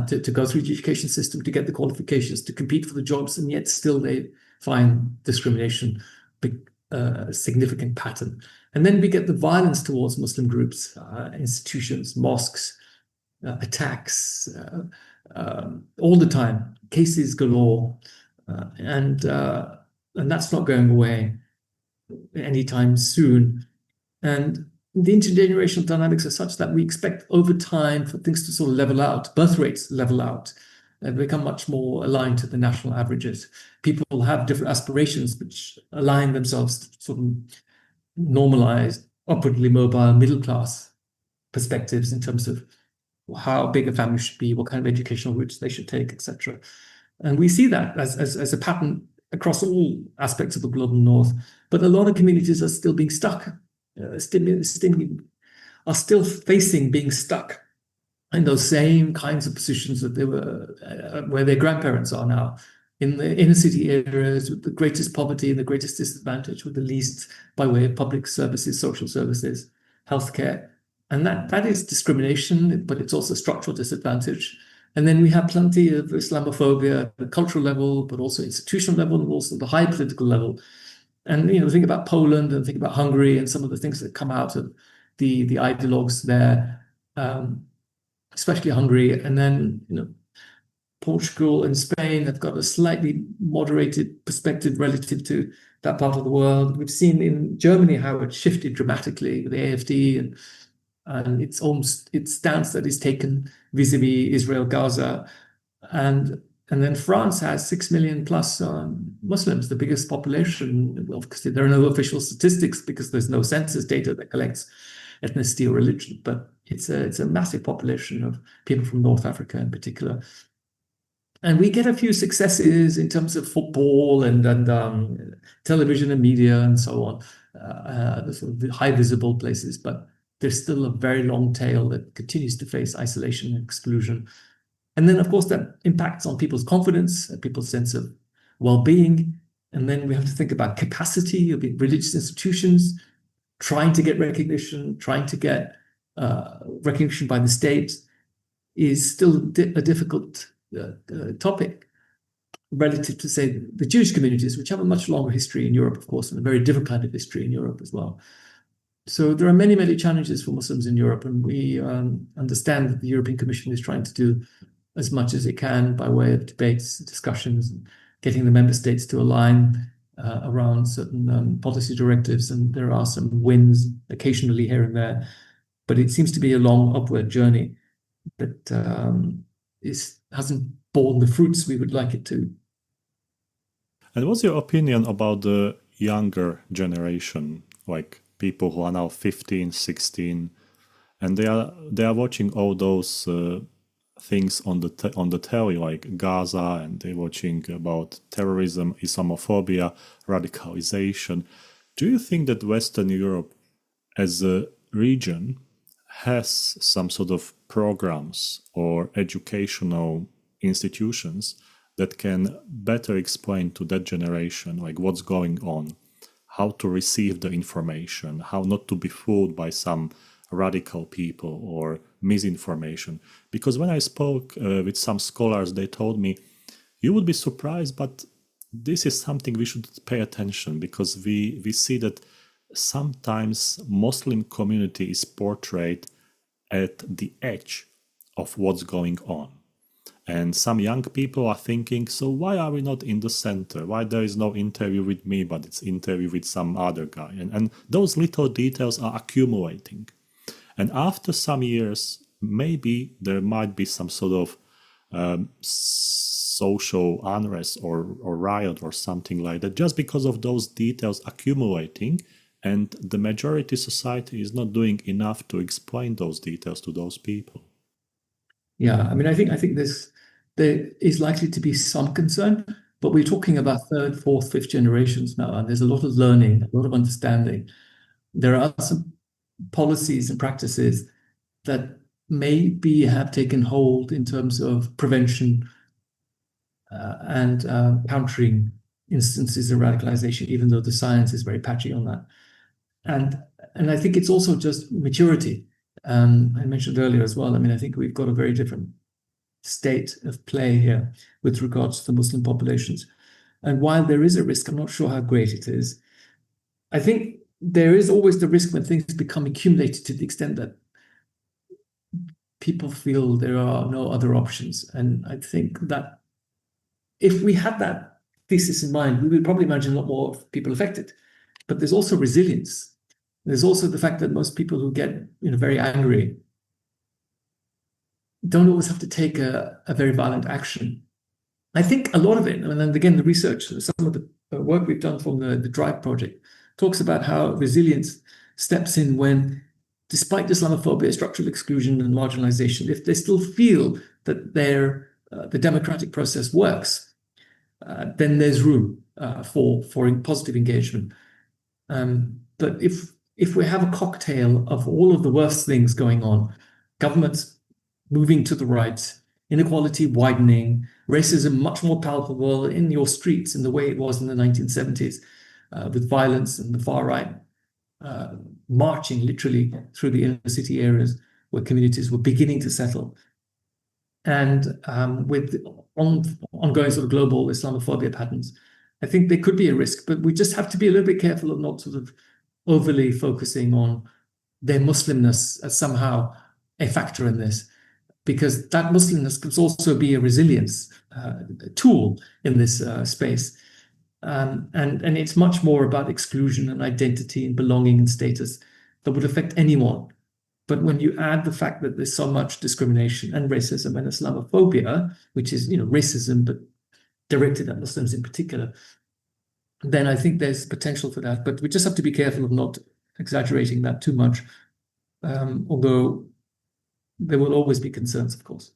to go through the education system, to get the qualifications, to compete for the jobs, and yet still they find discrimination a significant pattern. And then we get the violence towards Muslim groups, institutions, mosques, attacks, all the time, cases galore, and that's not going away anytime soon. And the intergenerational dynamics are such that we expect over time for things to sort of level out, birth rates level out, and become much more aligned to the national averages. People have different aspirations which align themselves to sort of normalized, upwardly mobile, middle class perspectives in terms of how big a family should be, what kind of educational routes they should take, etc. And we see that as a pattern across all aspects of the global north. But a lot of communities are still being stuck, are still facing being stuck in those same kinds of positions that they were, where their grandparents are now, in the inner city areas with the greatest poverty and the greatest disadvantage, with the least by way of public services, social services, healthcare. And that is discrimination, but it's also structural disadvantage. And then we have plenty of Islamophobia at the cultural level, but also institutional level, and also the high political level. And think about Poland and think about Hungary and some of the things that come out of the ideologues there, especially Hungary. And then Portugal and Spain have got a slightly moderated perspective relative to that part of the world. We've seen in Germany how it shifted dramatically with the AfD and its stance that is taken vis-a-vis Israel, Gaza, and then France has 6 million plus Muslims, the biggest population. Well, because there are no official statistics because there's no census data that collects ethnicity or religion, but it's a massive population of people from North Africa in particular. And we get a few successes in terms of football and television and media and so on, the sort of high visible places, but there's still a very long tail that continues to face isolation and exclusion. And then, of course, that impacts on people's confidence, people's sense of well-being. And then we have to think about capacity of religious institutions, trying to get recognition, trying to get recognition by the state is still a difficult topic relative to, say, the Jewish communities, which have a much longer history in Europe, of course, and a very different kind of history in Europe as well. So there are many, many challenges for Muslims in Europe, and we understand that the European Commission is trying to do as much as it can by way of debates, discussions, and getting the member states to align around certain policy directives. And there are some wins occasionally here and there, but it seems to be a long upward journey that hasn't borne the fruits we would like it to. And what's your opinion about the younger generation, like people who are now 15, 16, and they are watching all those things on the telly, like Gaza, and they're watching about terrorism, Islamophobia, radicalization. Do you think that Western Europe as a region has some sort of programs or educational institutions that can better explain to that generation like what's going on, how to receive the information, how not to be fooled by some radical people or misinformation? Because when I spoke with some scholars, they told me, you would be surprised, but this is something we should pay attention, because we see that sometimes Muslim community is portrayed at the edge of what's going on. And some young people are thinking, so why are we not in the center? Why there is no interview with me, but it's interview with some other guy? And those little details are accumulating. And after some years, maybe there might be some sort of social unrest or riot or something like that, just because of those details accumulating, and the majority society is not doing enough to explain those details to those people. Yeah, I mean, I think there is likely to be some concern, but we're talking about third, fourth, fifth generations now, and there's a lot of learning, a lot of understanding. There are some policies and practices that maybe have taken hold in terms of prevention and countering instances of radicalization, even though the science is very patchy on that. And I think it's also just maturity. I mentioned earlier as well, I mean, I think we've got a very different state of play here with regards to the Muslim populations. And while there is a risk, I'm not sure how great it is. I think there is always the risk when things become accumulated to the extent that people feel there are no other options. And I think that if we had that thesis in mind, we would probably imagine a lot more people affected. But there's also resilience. There's also the fact that most people who get very angry don't always have to take a very violent action. I think a lot of it, and then again, the research, some of the work we've done from the Drive project talks about how resilience steps in when, despite Islamophobia, structural exclusion, and marginalization, if they still feel that the democratic process works, then there's room for positive engagement. But if we have a cocktail of all of the worst things going on, governments moving to the right, inequality widening, racism much more palpable in your streets in the way it was in the 1970s, with violence and the far right marching literally through the inner city areas where communities were beginning to settle. And with ongoing sort of global Islamophobia patterns, I think there could be a risk, but we just have to be a little bit careful of not sort of overly focusing on their Muslimness as somehow a factor in this, because that Muslimness could also be a resilience tool in this space. And it's much more about exclusion and identity and belonging and status that would affect anyone. But when you add the fact that there's so much discrimination and racism and Islamophobia, which is racism but directed at Muslims in particular, then I think there's potential for that. But we just have to be careful of not exaggerating that too much, although there will always be concerns, of course.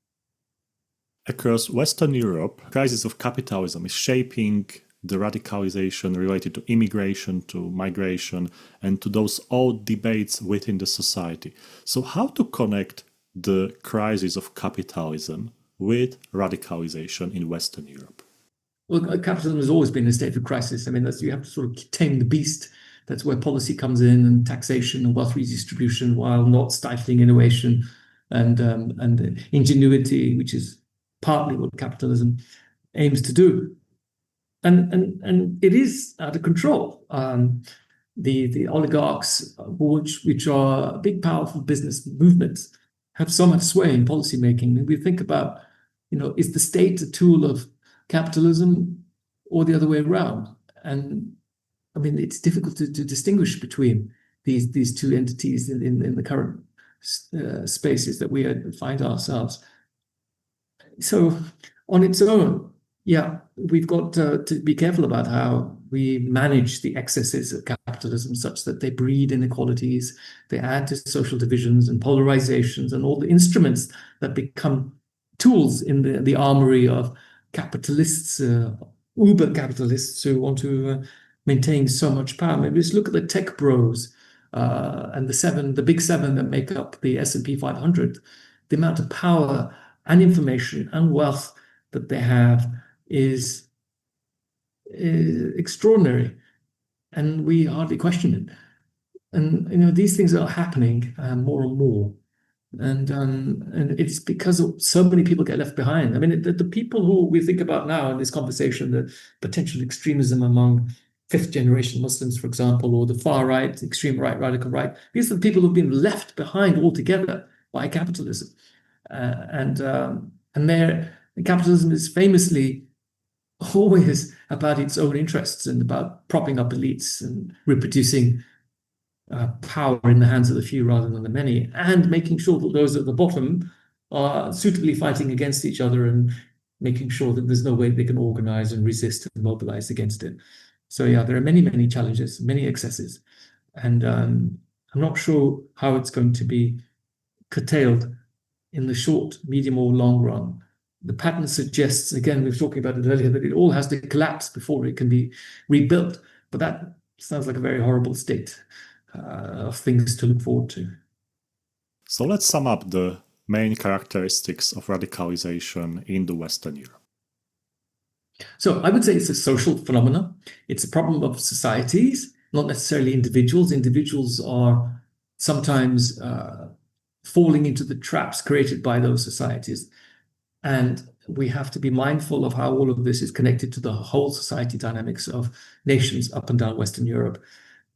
Across Western Europe, the crisis of capitalism is shaping the radicalization related to immigration, to migration, and to those old debates within the society. So how to connect the crisis of capitalism with radicalization in Western Europe? Well, capitalism has always been in a state of crisis. I mean, you have to sort of tame the beast. That's where policy comes in, and taxation and wealth redistribution, while not stifling innovation and ingenuity, which is partly what capitalism aims to do. And it is out of control. The oligarchs, which are big, powerful business movements, have so much sway in policymaking. And we think about, is the state a tool of capitalism or the other way around? And I mean, it's difficult to distinguish between these two entities in the current spaces that we find ourselves. So on its own, yeah, we've got to be careful about how we manage the excesses of capitalism such that they breed inequalities, they add to social divisions and polarizations and all the instruments that become tools in the armory of capitalists, uber capitalists who want to maintain so much power. Maybe just look at the tech bros and the big seven that make up the S&P 500. The amount of power and information and wealth that they have is extraordinary, and we hardly question it. And these things are happening more and more, and it's because so many people get left behind. I mean, the people who we think about now in this conversation, the potential extremism among fifth-generation Muslims, for example, or the far right, extreme right, radical right, these are the people who've been left behind altogether by capitalism, and capitalism is famously always about its own interests and about propping up elites and reproducing power in the hands of the few rather than the many, and making sure that those at the bottom are suitably fighting against each other and making sure that there's no way they can organize and resist and mobilize against it. So yeah, there are many, many challenges, many excesses, and I'm not sure how it's going to be curtailed in the short, medium, or long run. The pattern suggests, again, we were talking about it earlier, that it all has to collapse before it can be rebuilt. But that sounds like a very horrible state of things to look forward to. So let's sum up the main characteristics of radicalization in the Western Europe. So I would say it's a social phenomenon. It's a problem of societies, not necessarily individuals. Individuals are sometimes falling into the traps created by those societies. And we have to be mindful of how all of this is connected to the whole society dynamics of nations up and down Western Europe.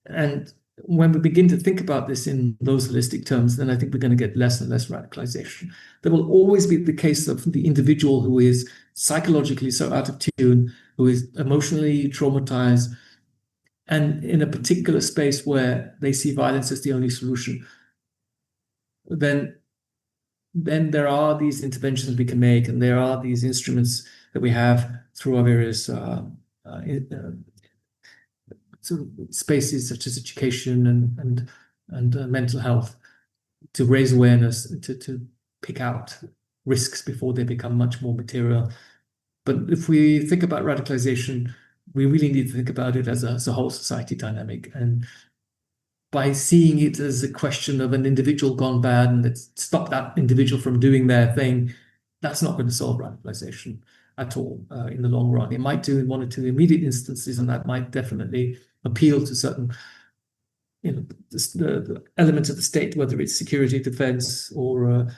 And when we begin to think about this in those holistic terms, then I think we're going to get less and less radicalization. There will always be the case of the individual who is psychologically so out of tune, who is emotionally traumatized, and in a particular space where they see violence as the only solution, then there are these interventions we can make, and there are these instruments that we have through our various sort of spaces such as education and mental health, to raise awareness, to pick out risks before they become much more material. But if we think about radicalization, we really need to think about it as a whole society dynamic. And by seeing it as a question of an individual gone bad and let's stop that individual from doing their thing, that's not going to solve radicalization at all in the long run. It might do in one or two immediate instances, and that might definitely appeal to certain the elements of the state, whether it's security, defense, or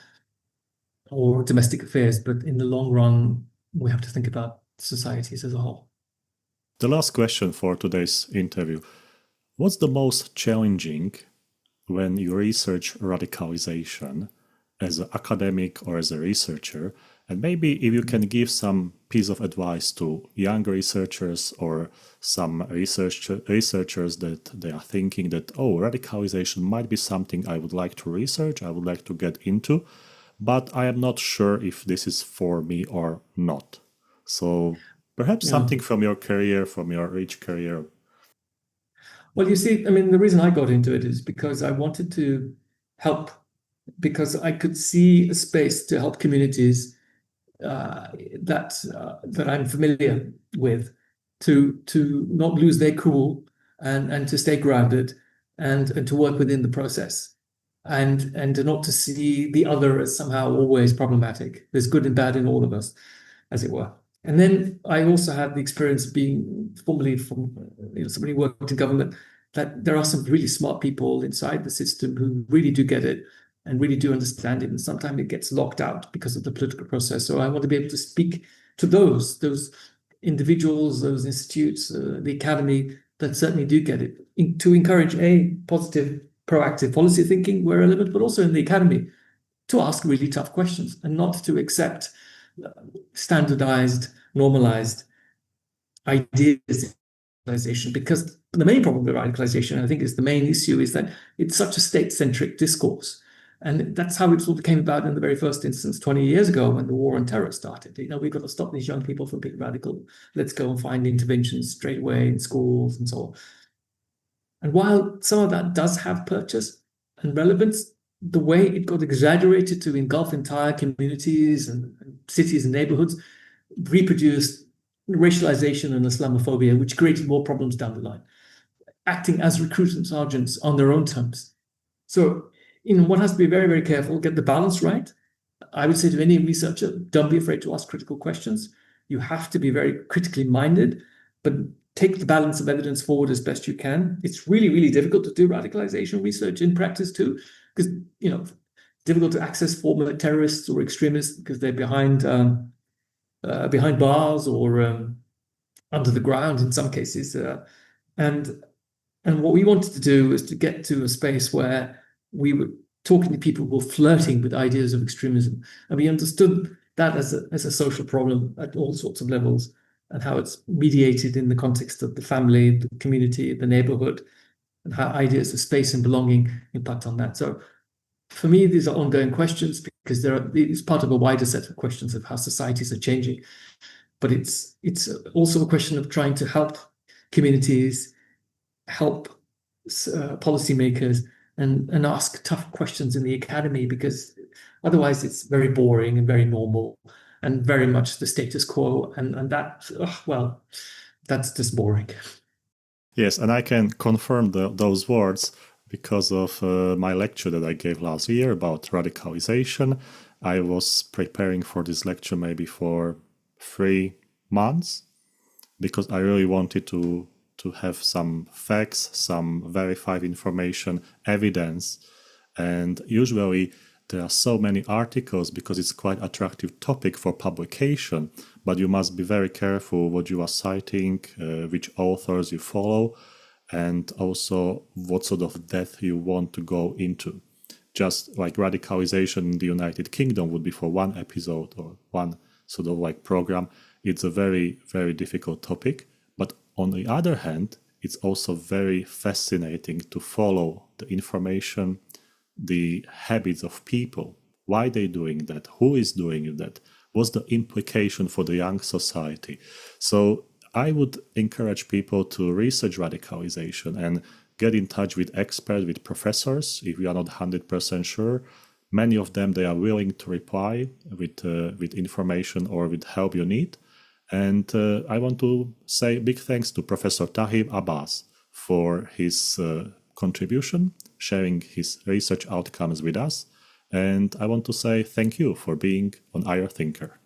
domestic affairs. But in the long run, we have to think about societies as a whole. The last question for today's interview. What's the most challenging when you research radicalization as an academic or as a researcher? And maybe if you can give some piece of advice to young researchers or some researchers that they are thinking that, oh, radicalization might be something I would like to research, I would like to get into, but I am not sure if this is for me or not. So perhaps something from your career, from your rich career. Well, you see, I mean, the reason I got into it is because I wanted to help, because I could see a space to help communities that I'm familiar with to not lose their cool and to stay grounded and to work within the process and not to see the other as somehow always problematic. There's good and bad in all of us, as it were. And then I also had the experience of being formerly from somebody who worked in government, that there are some really smart people inside the system who really do get it and really do understand it. And sometimes it gets locked out because of the political process. So I want to be able to speak to those individuals, those institutes, the academy that certainly do get it, to encourage positive, proactive policy thinking where relevant, but also in the academy to ask really tough questions and not to accept standardized, normalized ideas. Because the main problem with radicalization, I think is the main issue, is that it's such a state-centric discourse. And that's how it sort of came about in the very first instance 20 years ago when the war on terror started. We've got to stop these young people from being radical. Let's go and find interventions straight away in schools and so on. And while some of that does have purchase and relevance, the way it got exaggerated to engulf entire communities and cities and neighborhoods reproduced racialization and Islamophobia, which created more problems down the line, acting as recruitment sergeants on their own terms. So, one has to be very, very careful, get the balance right. I would say to any researcher, don't be afraid to ask critical questions. You have to be very critically minded, but take the balance of evidence forward as best you can. It's really, really difficult to do radicalization research in practice too, because, difficult to access former terrorists or extremists because they're behind bars or under the ground in some cases. And what we wanted to do was to get to a space where we were talking to people who were flirting with ideas of extremism. And we understood that as a social problem at all sorts of levels and how it's mediated in the context of the family, the community, the neighborhood, and how ideas of space and belonging impact on that. So for me, these are ongoing questions because it's part of a wider set of questions of how societies are changing. But it's also a question of trying to help communities, help policymakers, and ask tough questions in the academy, because otherwise it's very boring and very normal and very much the status quo. And that, that's just boring. Yes, and I can confirm those words because of my lecture that I gave last year about radicalization. I was preparing for this lecture maybe for 3 months because I really wanted to have some facts, some verified information, evidence. And usually there are so many articles because it's quite an attractive topic for publication, but you must be very careful what you are citing, which authors you follow, and also what sort of depth you want to go into. Just like radicalization in the United Kingdom would be for one episode or one sort of like program. It's a very, very difficult topic. But on the other hand, it's also very fascinating to follow the information, the habits of people, why they're doing that, who is doing that, what's the implication for the young society. So I would encourage people to research radicalization and get in touch with experts, with professors, if you are not 100% sure. Many of them, they are willing to reply with information or with help you need. And I want to say big thanks to Professor Tahir Abbas for his contribution, sharing his research outcomes with us. And I want to say thank you for being on IR Thinker.